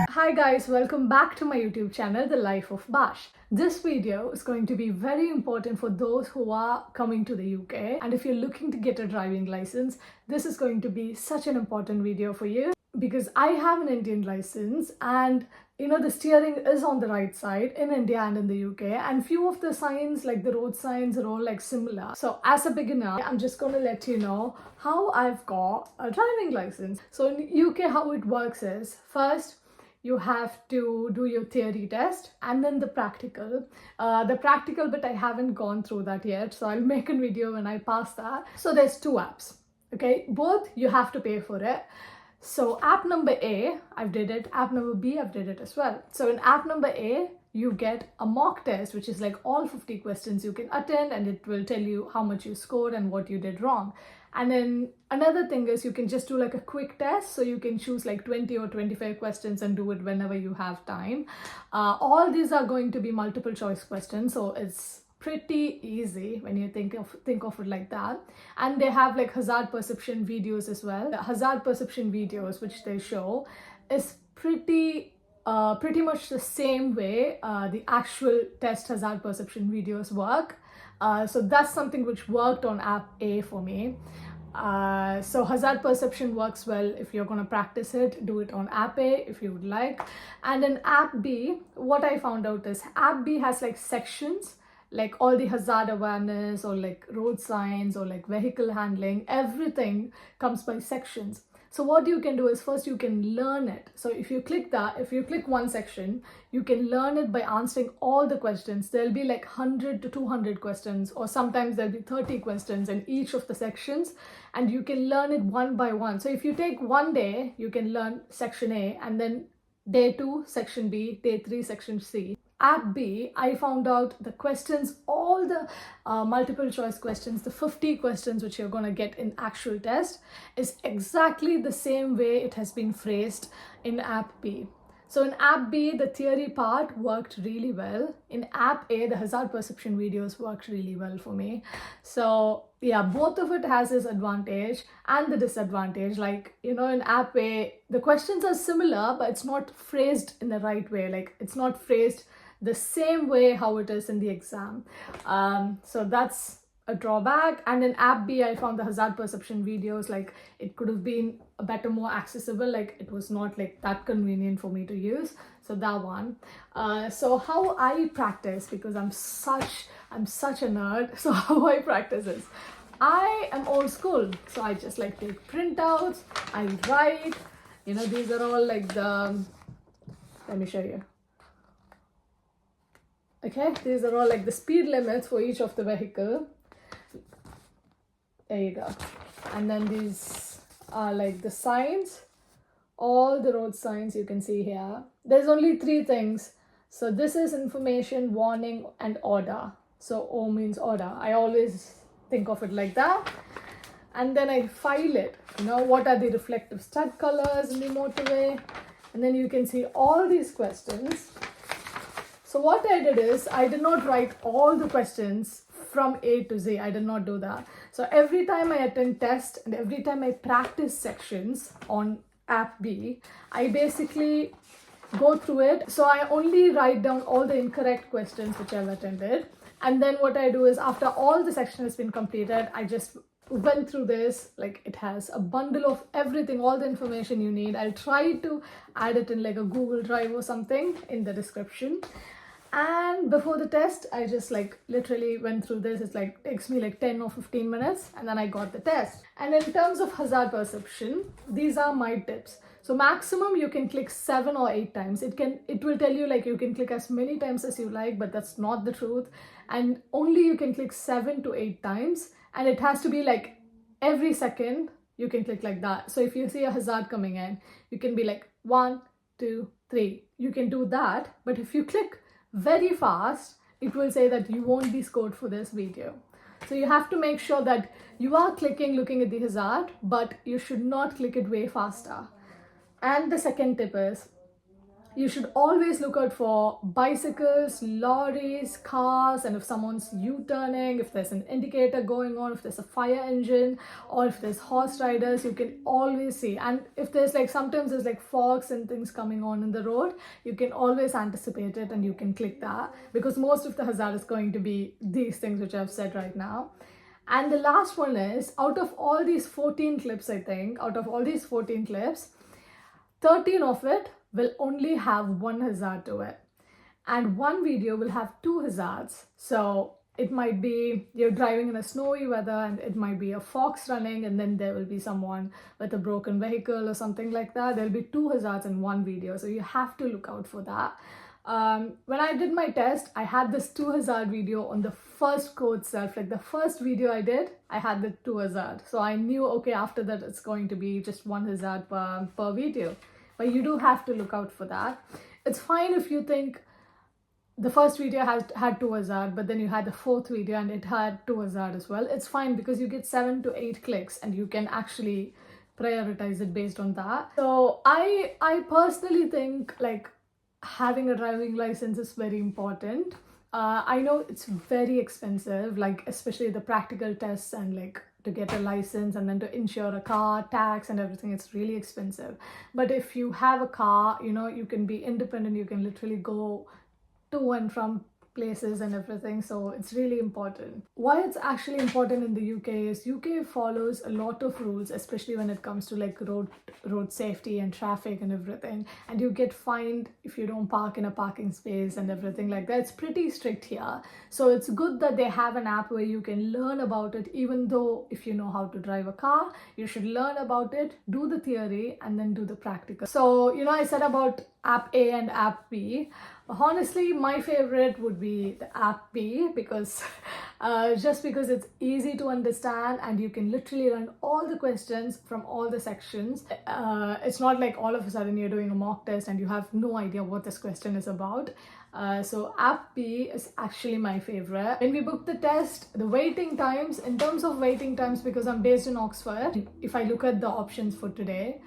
Hi guys, welcome back to my YouTube channel, The Life of Bash. This video is going to be very important for those who are coming to the UK, and if you're looking to get a driving license, this is going to be such an important video for you because I have an Indian license and the steering is on the right side in India and in the UK, and few of the signs like the road signs are all like similar. So as a beginner, I'm just going to let you know how I've got a driving license. So in UK, how it works is first you have to do your theory test and then the practical. The practical bit, I haven't gone through that yet, so I'll make a video when I pass that. So there's two apps, okay? Both you have to pay for it. So app number A, I've did it. App number B, I've did it as well. So in app number A, you get a mock test, which is like all 50 questions you can attend, and it will tell you how much you scored and what you did wrong. And then another thing is you can just do like a quick test. So you can choose like 20 or 25 questions and do it whenever you have time. All these are going to be multiple choice questions. So it's pretty easy when you think of it like that. And they have like hazard perception videos as well. The hazard perception videos which they show is pretty much the same way the actual test hazard perception videos work. So that's something which worked on app A for me. So hazard perception works well if you're going to practice it. Do it on app A if you would like. And in app B, what I found out is app B has like sections, like all the hazard awareness or like road signs or like vehicle handling. Everything comes by sections. So what you can do is first you can learn it. So if you click one section, you can learn it by answering all the questions. There'll be like 100 to 200 questions, or sometimes there'll be 30 questions in each of the sections, and you can learn it one by one. So if you take one day, you can learn section A, and then day 2, section B, day 3, section C. App B, I found out the questions, all the multiple choice questions, the 50 questions which you're going to get in actual test is exactly the same way it has been phrased in app B. So in app B, the theory part worked really well. In app A, the hazard perception videos worked really well for me. So yeah, both of it has its advantage and the disadvantage. Like, in app A, the questions are similar, but it's not phrased in the right way. Like, it's not phrased the same way how it is in the exam. So that's a drawback. And in app B, I found the hazard perception videos, like it could have been a better, more accessible. Like it was not like that convenient for me to use. So that one. So how I practice, because I'm such a nerd. So how I practice is, I am old school. So I just like take printouts, I write, these are all like let me show you. Okay, these are all like the speed limits for each of the vehicle. There you go. And then these are like the signs, all the road signs you can see here. There's only 3 things. So this is information, warning, and order. So O means order. I always think of it like that. And then I file it. What are the reflective stud colors in the motorway? And then you can see all these questions. So what I did is, I did not write all the questions from A to Z. I did not do that. So every time I attend test and every time I practice sections on app B, I basically go through it. So I only write down all the incorrect questions which I've attended. And then what I do is, after all the section has been completed, I just went through this. Like, it has a bundle of everything, all the information you need. I'll try to add it in like a Google Drive or something in the description. And before the test, I just like literally went through this. It's like takes me like 10 or 15 minutes, and then I got the test. And in terms of hazard perception, these are my tips. So maximum you can click 7 or 8 times. It will tell you like you can click as many times as you like, but that's not the truth. And only you can click 7 to 8 times, and it has to be like every second you can click like that. So if you see a hazard coming in, you can be like 1, 2, 3. You can do that, but if you click very fast, it will say that you won't be scored for this video. So you have to make sure that you are looking at the hazard, but you should not click it way faster. And the second tip is, You should always look out for bicycles, lorries, cars, and if someone's U-turning, if there's an indicator going on, if there's a fire engine, or if there's horse riders, you can always see. And if there's like, sometimes there's like fogs and things coming on in the road, you can always anticipate it and you can click that, because most of the hazard is going to be these things which I've said right now. And the last one is, out of all these 14 clips, I think, out of all these 14 clips, 13 of it will only have one hazard to it, and one video will have two hazards. So it might be you're driving in a snowy weather and it might be a fox running, and then there will be someone with a broken vehicle or something like that. There'll be two hazards in one video, so you have to look out for that. When I did my test, I had this two hazard video on the first code itself. Like the first video I did, I had the two hazard, so I knew, okay, after that it's going to be just one hazard per video. But you do have to look out for that. It's fine if you think the first video had two hazard, but then you had the fourth video and it had two hazard as well. It's fine, because you get 7 to 8 clicks and you can actually prioritize it based on that. So I personally think like having a driving license is very important. I know it's very expensive, like especially the practical tests and like to get a license and then to insure a car, tax and everything, it's really expensive. But if you have a car, you know, you can be independent, you can literally go to and from places and everything, so it's really important. Why it's actually important in the UK is UK follows a lot of rules, especially when it comes to like road safety and traffic and everything, and you get fined if you don't park in a parking space and everything like that. It's pretty strict here, so it's good that they have an app where you can learn about it. Even though if you know how to drive a car, you should learn about it, do the theory and then do the practical. So you know, I said about app A and app B. Honestly, my favorite would be the app B, because just because it's easy to understand and you can literally learn all the questions from all the sections. It's not like all of a sudden you're doing a mock test and you have no idea what this question is about. So app B is actually my favorite. When we booked the test, the waiting times, in terms of waiting times, because I'm based in Oxford, if I look at the options for today,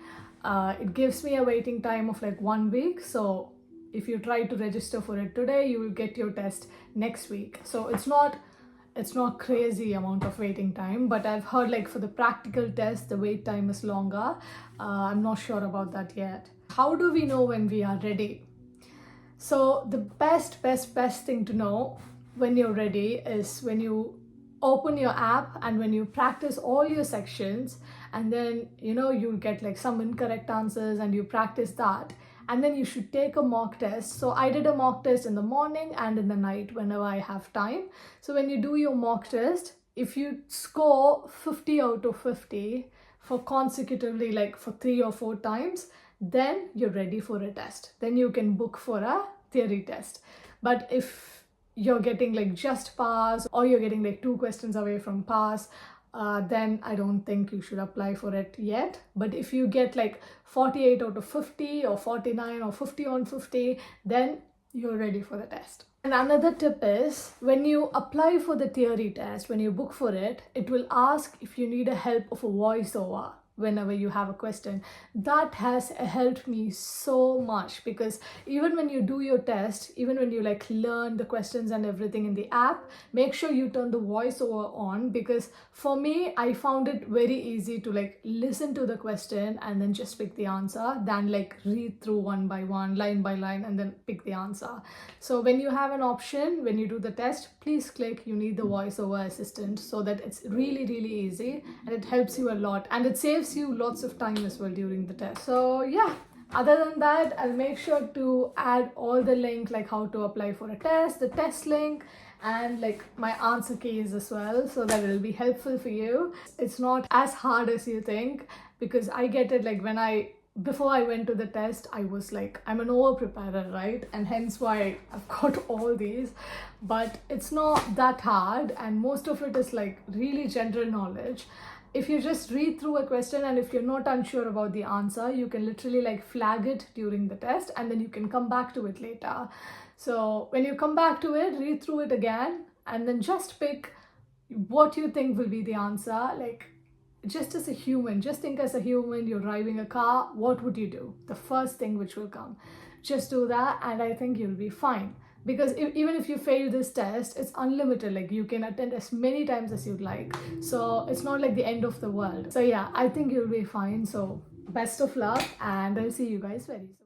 it gives me a waiting time of like 1 week. So if you try to register for it today, you will get your test next week. So it's not crazy amount of waiting time, but I've heard like for the practical test, the wait time is longer. I'm not sure about that yet. How do we know when we are ready? So the best thing to know when you're ready is when you open your app and when you practice all your sections, and then you know you'll get like some incorrect answers and you practice that, and then you should take a mock test. So I did a mock test in the morning and in the night whenever I have time. So when you do your mock test, if you score 50 out of 50 for consecutively like for 3 or 4 times, then you're ready for a test. Then you can book for a theory test. But if you're getting like just pass, or you're getting like 2 questions away from pass, then I don't think you should apply for it yet. But if you get like 48 out of 50 or 49 or 50 on 50, then you're ready for the test. And another tip is, when you apply for the theory test, when you book for it, it will ask if you need a help of a voiceover whenever you have a question. That has helped me so much, because even when you do your test, even when you like learn the questions and everything in the app, make sure you turn the voiceover on, because for me, I found it very easy to like listen to the question and then just pick the answer than like read through one by one, line by line, and then pick the answer. So when you have an option, when you do the test, please click you need the voiceover assistant, so that it's really easy and it helps you a lot, and it saves you lots of time as well during the test. So yeah, other than that, I'll make sure to add all the link, like how to apply for a test, the test link, and like my answer keys as well, so that it'll be helpful for you. It's not as hard as you think, because I get it like before I went to the test, I was like, I'm an over preparer, right? And hence why I've got all these, but it's not that hard, and most of it is like really general knowledge. If you just read through a question and if you're not unsure about the answer, you can literally like flag it during the test, and then you can come back to it later. So when you come back to it, read through it again, and then just pick what you think will be the answer. Like, just as a human, just think as a human, you're driving a car, what would you do? The first thing which will come. Just do that and I think you'll be fine. Because even if you fail this test, it's unlimited. Like you can attend as many times as you'd like. So it's not like the end of the world. So yeah, I think you'll be fine. So best of luck and I'll see you guys very soon.